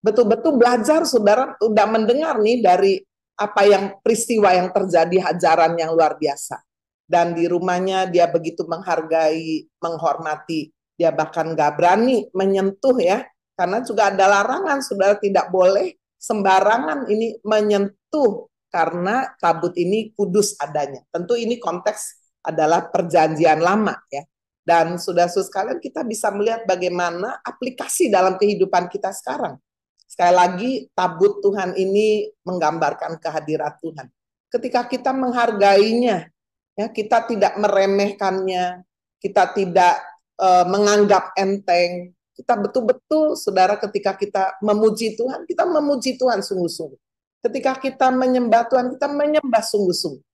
betul-betul belajar, saudara, udah mendengar nih dari apa yang peristiwa yang terjadi, hajaran yang luar biasa. Dan di rumahnya dia begitu menghargai, menghormati, dia bahkan gak berani menyentuh ya, karena juga ada larangan, saudara, tidak boleh sembarangan ini menyentuh, karena tabut ini kudus adanya. Tentu ini konteks adalah perjanjian lama ya. Dan saudara-saudara sekalian, kita bisa melihat bagaimana aplikasi dalam kehidupan kita sekarang. Sekali lagi, tabut Tuhan ini menggambarkan kehadirat Tuhan. Ketika kita menghargainya, ya, kita tidak meremehkannya, kita tidak menganggap enteng, kita betul-betul, saudara, ketika kita memuji Tuhan, kita memuji Tuhan sungguh-sungguh. Ketika kita menyembah Tuhan, kita menyembah sungguh-sungguh.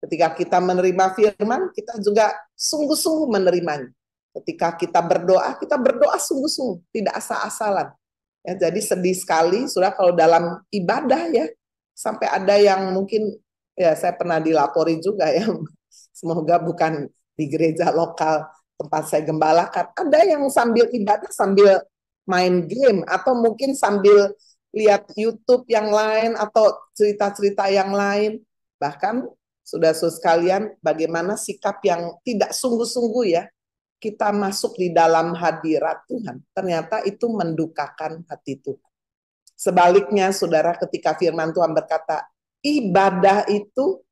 Ketika kita menerima firman, kita juga sungguh-sungguh menerimanya. Ketika kita berdoa sungguh-sungguh, tidak asal-asalan. Ya, jadi sedih sekali, saudara, kalau dalam ibadah ya, sampai ada yang mungkin, ya saya pernah dilapori juga ya, semoga bukan di gereja lokal, tempat saya gembalakan, ada yang sambil ibadah sambil main game, atau mungkin sambil lihat YouTube yang lain atau cerita-cerita yang lain. Bahkan saudara-saudara sekalian, bagaimana sikap yang tidak sungguh-sungguh ya, kita masuk di dalam hadirat Tuhan, ternyata itu mendukakan hati Tuhan. Sebaliknya saudara, ketika firman Tuhan berkata, ibadah itu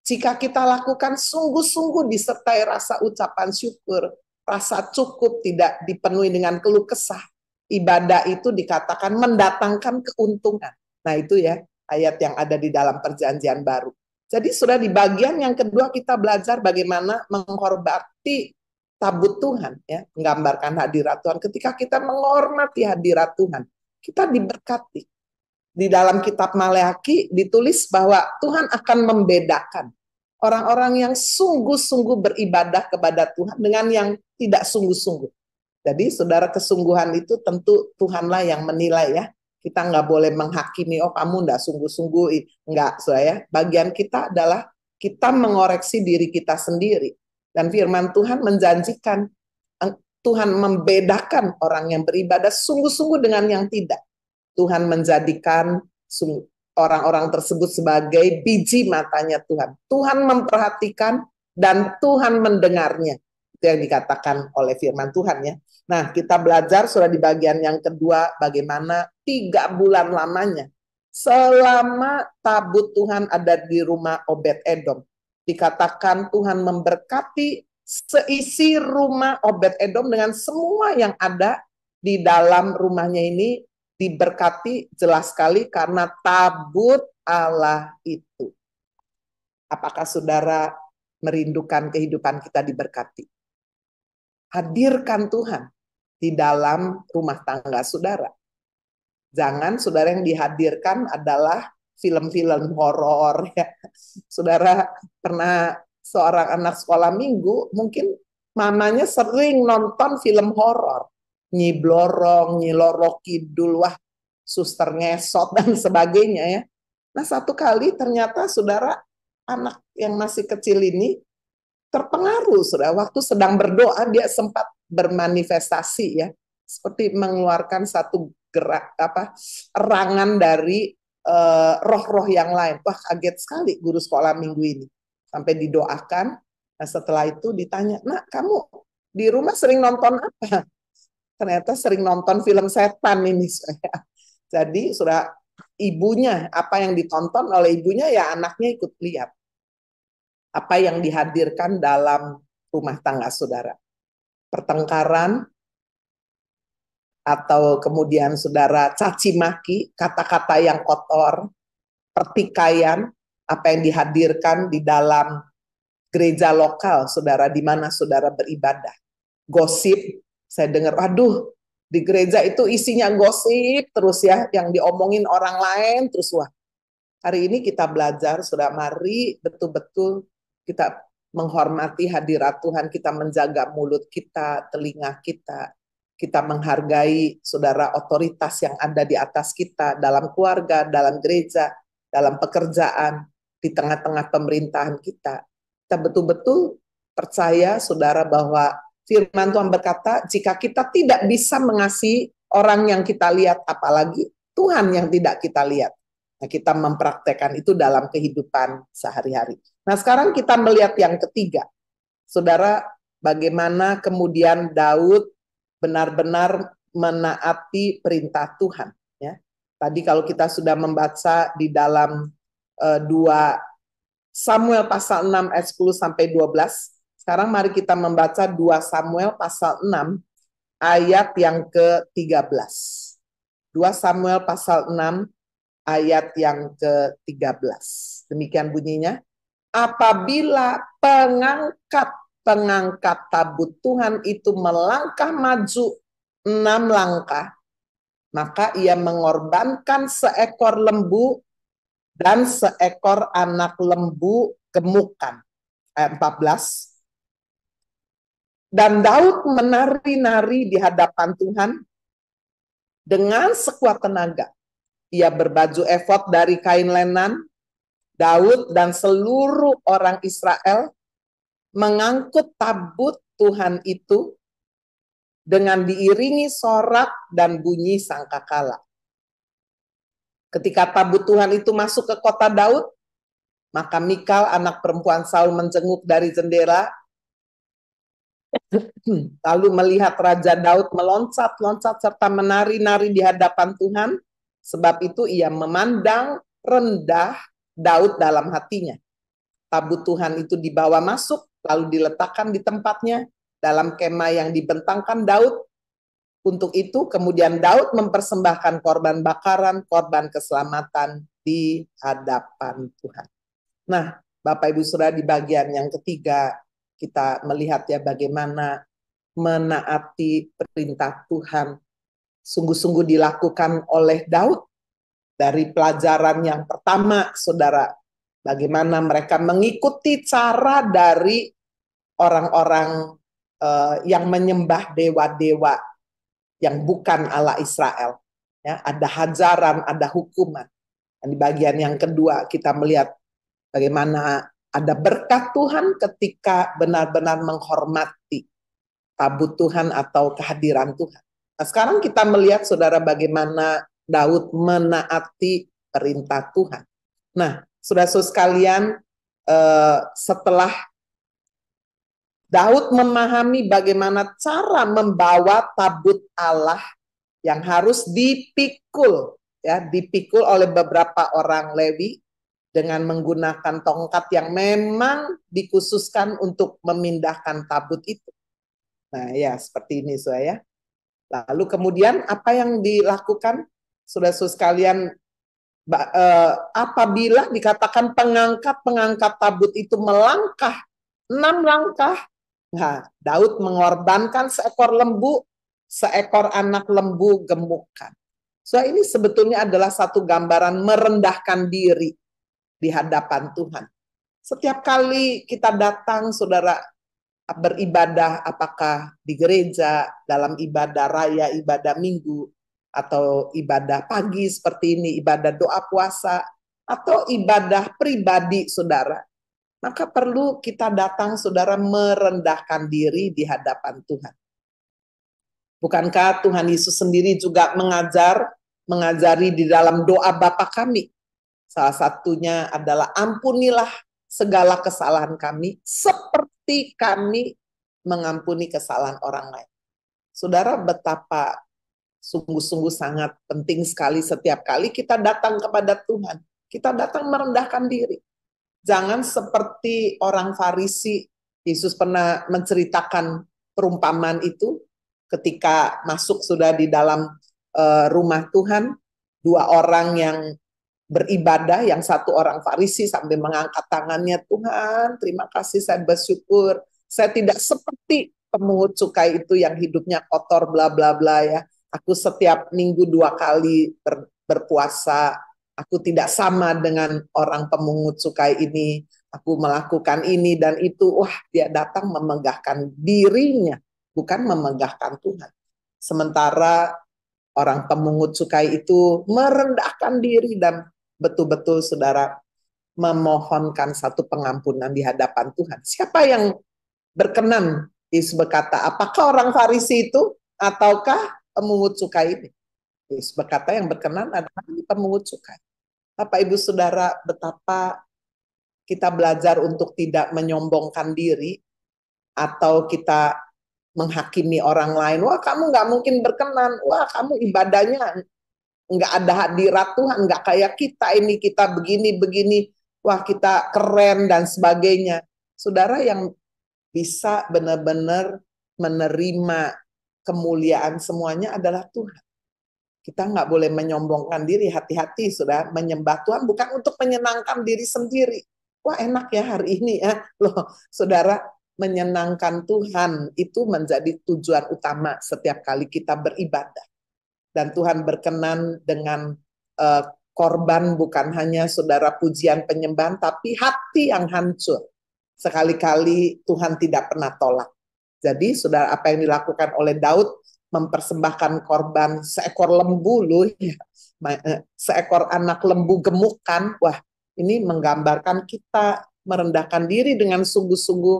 jika kita lakukan sungguh-sungguh disertai rasa ucapan syukur, rasa cukup, tidak dipenuhi dengan keluh kesah, ibadah itu dikatakan mendatangkan keuntungan. Nah itu ya ayat yang ada di dalam perjanjian baru. Jadi sudah di bagian yang kedua kita belajar bagaimana menghormati tabut Tuhan, ya, menggambarkan hadirat Tuhan. Ketika kita menghormati hadirat Tuhan, kita diberkati. Di dalam kitab Maleakhi ditulis bahwa Tuhan akan membedakan orang-orang yang sungguh-sungguh beribadah kepada Tuhan dengan yang tidak sungguh-sungguh. Jadi saudara, kesungguhan itu tentu Tuhanlah yang menilai ya. Kita nggak boleh menghakimi, oh kamu nggak sungguh-sungguh. Nggak, saudara. Bagian kita adalah kita mengoreksi diri kita sendiri. Dan firman Tuhan menjanjikan, Tuhan membedakan orang yang beribadah sungguh-sungguh dengan yang tidak. Tuhan menjadikan orang-orang tersebut sebagai biji matanya Tuhan. Tuhan memperhatikan dan Tuhan mendengarnya. Itu yang dikatakan oleh firman Tuhan ya. Nah, kita belajar sudah di bagian yang kedua bagaimana 3 bulan lamanya selama tabut Tuhan ada di rumah Obed-Edom. Dikatakan Tuhan memberkati seisi rumah Obed-Edom dengan semua yang ada di dalam rumahnya ini, diberkati jelas sekali karena tabut Allah itu. Apakah saudara merindukan kehidupan kita diberkati? Hadirkan Tuhan di dalam rumah tangga saudara. Jangan saudara yang dihadirkan adalah film-film horor ya. Saudara pernah seorang anak sekolah minggu, mungkin mamanya sering nonton film horor. Nyi Blorong, Nyi Loro Kidul, wah, Suster Ngesot dan sebagainya ya. Nah, satu kali ternyata saudara, anak yang masih kecil ini terpengaruh, saudara. Waktu sedang berdoa dia sempat bermanifestasi ya, seperti mengeluarkan satu gerak erangan dari roh-roh yang lain. Wah, kaget sekali guru sekolah minggu ini. Sampai didoakan. Nah, setelah itu ditanya, "Nak, kamu di rumah sering nonton apa?" Ternyata sering nonton film setan ini saya. Jadi sudah ibunya, apa yang ditonton oleh ibunya ya anaknya ikut lihat. Apa yang dihadirkan dalam rumah tangga saudara. Pertengkaran, atau kemudian saudara caci maki, kata-kata yang kotor, pertikaian, apa yang dihadirkan di dalam gereja lokal saudara, di mana saudara beribadah. Gosip, saya dengar, aduh, di gereja itu isinya gosip terus ya, yang diomongin orang lain terus. Wah, hari ini kita belajar, saudara, mari betul-betul kita menghormati hadirat Tuhan, kita menjaga mulut kita, telinga kita, kita menghargai saudara otoritas yang ada di atas kita, dalam keluarga, dalam gereja, dalam pekerjaan, di tengah-tengah pemerintahan kita. Kita betul-betul percaya saudara bahwa firman Tuhan berkata, jika kita tidak bisa mengasihi orang yang kita lihat, apalagi Tuhan yang tidak kita lihat. Nah, kita mempraktekkan itu dalam kehidupan sehari-hari. Nah, sekarang kita melihat yang ketiga. Saudara, bagaimana kemudian Daud benar-benar menaati perintah Tuhan. Ya. Tadi kalau kita sudah membaca di dalam 2 Samuel pasal 6 ayat 10 sampai 12, sekarang mari kita membaca 2 Samuel pasal 6 ayat yang ke-13. 2 Samuel pasal 6 ayat yang ke-13. Demikian bunyinya. Apabila pengangkat tabut Tuhan itu melangkah maju 6 langkah, maka ia mengorbankan seekor lembu dan seekor anak lembu gemukan. Ayat 14. Dan Daud menari-nari di hadapan Tuhan dengan sekuat tenaga. Ia berbaju efod dari kain lenan. Daud dan seluruh orang Israel mengangkut tabut Tuhan itu dengan diiringi sorak dan bunyi sangkakala. Ketika tabut Tuhan itu masuk ke kota Daud, maka Mikal, anak perempuan Saul, menjenguk dari jendela, lalu melihat Raja Daud meloncat-loncat serta menari-nari di hadapan Tuhan. Sebab itu ia memandang rendah Daud dalam hatinya. Tabut Tuhan itu dibawa masuk, lalu diletakkan di tempatnya dalam kemah yang dibentangkan Daud. Untuk itu kemudian Daud mempersembahkan korban bakaran, korban keselamatan di hadapan Tuhan. Nah, Bapak Ibu Saudara, di bagian yang ketiga kita melihat ya bagaimana menaati perintah Tuhan sungguh-sungguh dilakukan oleh Daud. Dari pelajaran yang pertama, saudara, bagaimana mereka mengikuti cara dari orang-orang yang menyembah dewa-dewa yang bukan Allah Israel. Ya, ada hajaran, ada hukuman. Dan di bagian yang kedua kita melihat bagaimana ada berkat Tuhan ketika benar-benar menghormati tabut Tuhan atau kehadiran Tuhan. Nah, sekarang kita melihat, saudara, bagaimana Daud menaati perintah Tuhan. Nah, saudara-saudara sekalian, setelah Daud memahami bagaimana cara membawa tabut Allah yang harus dipikul, ya, dipikul oleh beberapa orang Lewi dengan menggunakan tongkat yang memang dikhususkan untuk memindahkan tabut itu. Nah, ya seperti ini, saudara. Lalu kemudian apa yang dilakukan, saudara-saudara sekalian, apabila dikatakan pengangkat tabut itu melangkah 6 langkah, nah, Daud mengorbankan seekor lembu, seekor anak lembu gemukan. So ini sebetulnya adalah satu gambaran merendahkan diri di hadapan Tuhan. Setiap kali kita datang, saudara, beribadah, apakah di gereja, dalam ibadah raya, ibadah minggu, atau ibadah pagi seperti ini, ibadah doa puasa, atau ibadah pribadi, saudara, maka perlu kita datang, saudara, merendahkan diri di hadapan Tuhan. Bukankah Tuhan Yesus sendiri juga mengajari di dalam doa Bapa kami? Salah satunya adalah ampunilah segala kesalahan kami seperti kami mengampuni kesalahan orang lain. Saudara, betapa sungguh-sungguh sangat penting sekali setiap kali kita datang kepada Tuhan. Kita datang merendahkan diri. Jangan seperti orang Farisi. Yesus pernah menceritakan perumpamaan itu ketika masuk sudah di dalam rumah Tuhan, 2 orang yang beribadah, yang satu orang Farisi sambil mengangkat tangannya, Tuhan, terima kasih, saya bersyukur. Saya tidak seperti pemungut cukai itu yang hidupnya kotor, bla bla bla ya. Aku setiap minggu 2 kali berpuasa. Aku tidak sama dengan orang pemungut cukai ini. Aku melakukan ini dan itu. Wah, dia datang memegahkan dirinya, bukan memegahkan Tuhan. Sementara orang pemungut cukai itu merendahkan diri dan betul-betul, saudara, memohonkan satu pengampunan di hadapan Tuhan. Siapa yang berkenan? Yesus berkata, apakah orang Farisi itu ataukah pemungut cukai ini? Yesus berkata yang berkenan adalah pemungut cukai. Bapak Ibu Saudara, betapa kita belajar untuk tidak menyombongkan diri atau kita menghakimi orang lain. Wah, kamu nggak mungkin berkenan. Wah, kamu ibadahnya nggak ada hadirat Tuhan, nggak kayak kita ini, kita begini-begini. Wah, kita keren dan sebagainya. Saudara, yang bisa benar-benar menerima kemuliaan semuanya adalah Tuhan. Kita nggak boleh menyombongkan diri, hati-hati, saudara. Menyembah Tuhan bukan untuk menyenangkan diri sendiri. Wah, enak ya hari ini ya. Loh, saudara, menyenangkan Tuhan itu menjadi tujuan utama setiap kali kita beribadah. Dan Tuhan berkenan dengan korban bukan hanya, saudara, pujian penyembahan, tapi hati yang hancur. Sekali-kali Tuhan tidak pernah tolak. Jadi, saudara, apa yang dilakukan oleh Daud, mempersembahkan korban seekor lembu loh, ya. Seekor anak lembu gemukan. Wah, ini menggambarkan kita merendahkan diri dengan sungguh-sungguh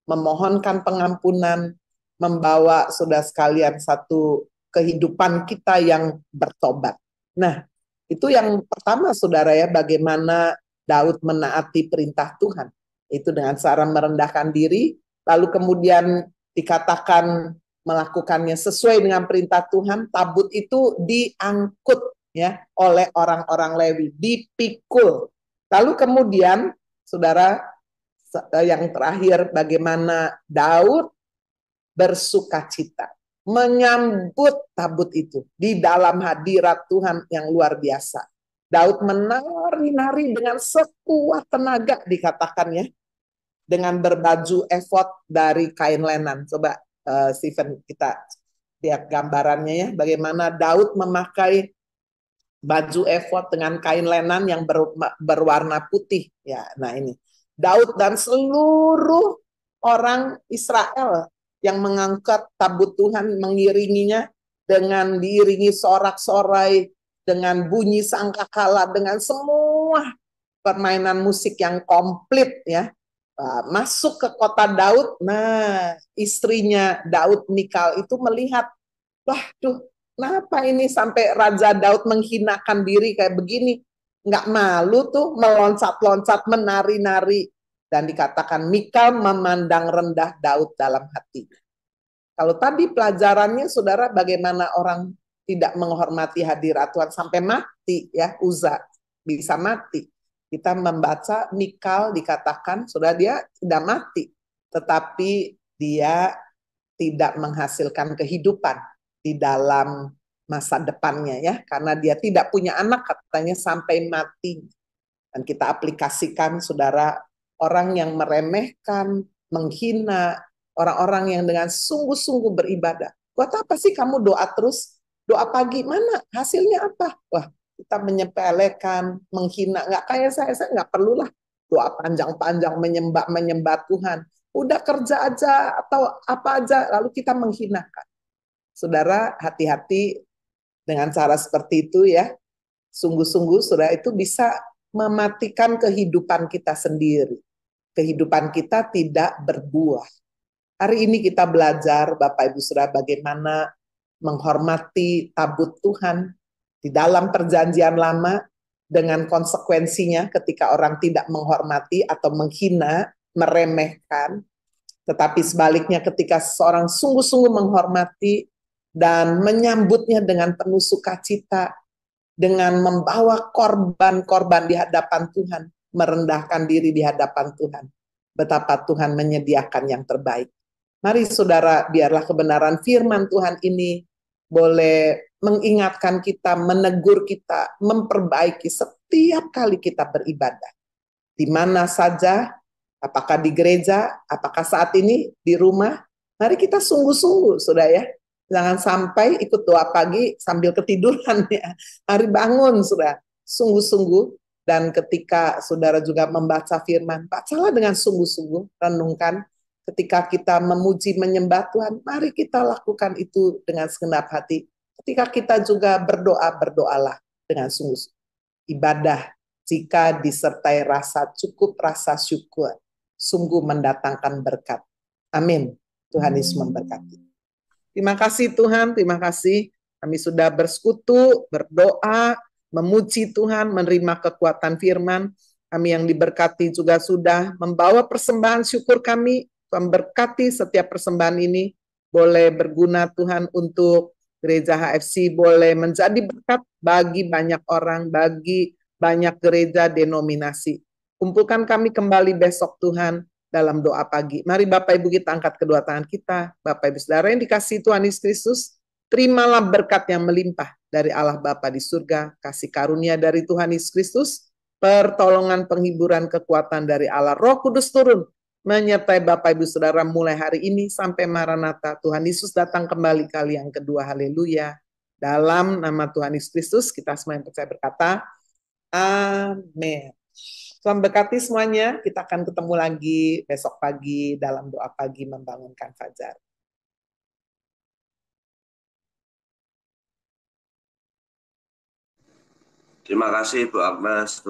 memohonkan pengampunan, membawa saudara sekalian satu kehidupan kita yang bertobat. Nah, itu yang pertama saudara ya, bagaimana Daud menaati perintah Tuhan. Itu dengan cara merendahkan diri, lalu kemudian dikatakan melakukannya sesuai dengan perintah Tuhan. Tabut itu diangkut ya oleh orang-orang Lewi, dipikul. Lalu kemudian saudara, yang terakhir, bagaimana Daud bersukacita menyambut tabut itu di dalam hadirat Tuhan yang luar biasa. Daud menari-nari dengan sekuat tenaga, dikatakan ya, dengan berbaju efod dari kain lenan. Coba Stephen, kita lihat gambarannya ya, bagaimana Daud memakai baju efod dengan kain lenan yang berwarna putih ya. Nah ini Daud dan seluruh orang Israel yang mengangkat tabut Tuhan, mengiringinya dengan diiringi sorak-sorai, dengan bunyi sangkakala, dengan semua permainan musik yang komplit ya. Masuk ke kota Daud. Nah, istrinya Daud, Mikal, itu melihat, wah tuh, kenapa ini sampai Raja Daud menghinakan diri kayak begini? Nggak malu tuh meloncat-loncat, menari-nari. Dan dikatakan Mikal memandang rendah Daud dalam hatinya. Kalau tadi pelajarannya saudara, bagaimana orang tidak menghormati hadirat Tuhan sampai mati ya, Uza bisa mati. Kita membaca Mikal, dikatakan saudara, dia tidak mati, tetapi dia tidak menghasilkan kehidupan di dalam masa depannya ya, karena dia tidak punya anak katanya sampai mati. Dan kita aplikasikan saudara, orang yang meremehkan, menghina, orang-orang yang dengan sungguh-sungguh beribadah. Buat apa sih kamu doa terus? Doa pagi, mana hasilnya apa? Wah, kita menyepelekan, menghina. Nggak kayak saya nggak perlulah doa panjang-panjang menyembah Tuhan. Udah kerja aja atau apa aja, lalu kita menghinakan. Saudara, hati-hati dengan cara seperti itu ya. Sungguh-sungguh saudara, itu bisa mematikan kehidupan kita sendiri. Kehidupan kita tidak berbuah. Hari ini kita belajar, Bapak Ibu Saudara, bagaimana menghormati tabut Tuhan di dalam perjanjian lama dengan konsekuensinya ketika orang tidak menghormati atau menghina, meremehkan. Tetapi sebaliknya ketika seseorang sungguh-sungguh menghormati dan menyambutnya dengan penuh sukacita, dengan membawa korban-korban di hadapan Tuhan, merendahkan diri di hadapan Tuhan. Betapa Tuhan menyediakan yang terbaik. Mari saudara, biarlah kebenaran firman Tuhan ini boleh mengingatkan kita, menegur kita, memperbaiki setiap kali kita beribadah. Di mana saja, apakah di gereja, apakah saat ini di rumah, mari kita sungguh-sungguh, saudara ya. Jangan sampai ikut doa pagi sambil ketiduran ya. Mari bangun, saudara, sungguh-sungguh. Dan ketika saudara juga membaca firman, bacalah dengan sungguh-sungguh, renungkan. Ketika kita memuji, menyembah Tuhan, mari kita lakukan itu dengan segenap hati. Ketika kita juga berdoa, berdoalah dengan sungguh-sungguh. Ibadah jika disertai rasa cukup, rasa syukur, sungguh mendatangkan berkat. Amin. Tuhan Yesus memberkati. Terima kasih Tuhan, terima kasih. Kami sudah bersekutu, berdoa, memuji Tuhan, menerima kekuatan firman. Kami yang diberkati juga sudah membawa persembahan syukur kami. Tuhan berkati setiap persembahan ini. Boleh berguna Tuhan untuk gereja HFC, boleh menjadi berkat bagi banyak orang, bagi banyak gereja denominasi. Kumpulkan kami kembali besok Tuhan dalam doa pagi. Mari Bapak Ibu kita angkat kedua tangan kita. Bapak Ibu Saudara yang dikasihi Tuhan Yesus Kristus, terimalah berkat yang melimpah dari Allah Bapa di surga, kasih karunia dari Tuhan Yesus Kristus, pertolongan, penghiburan, kekuatan dari Allah Roh Kudus turun menyertai Bapak Ibu Saudara mulai hari ini sampai Maranatha. Tuhan Yesus datang kembali kali yang kedua. Haleluya. Dalam nama Tuhan Yesus Kristus kita semua yang percaya berkata amin. Tuhan berkati semuanya. Kita akan ketemu lagi besok pagi dalam doa pagi membangunkan fajar. Terima kasih Bu Agnes.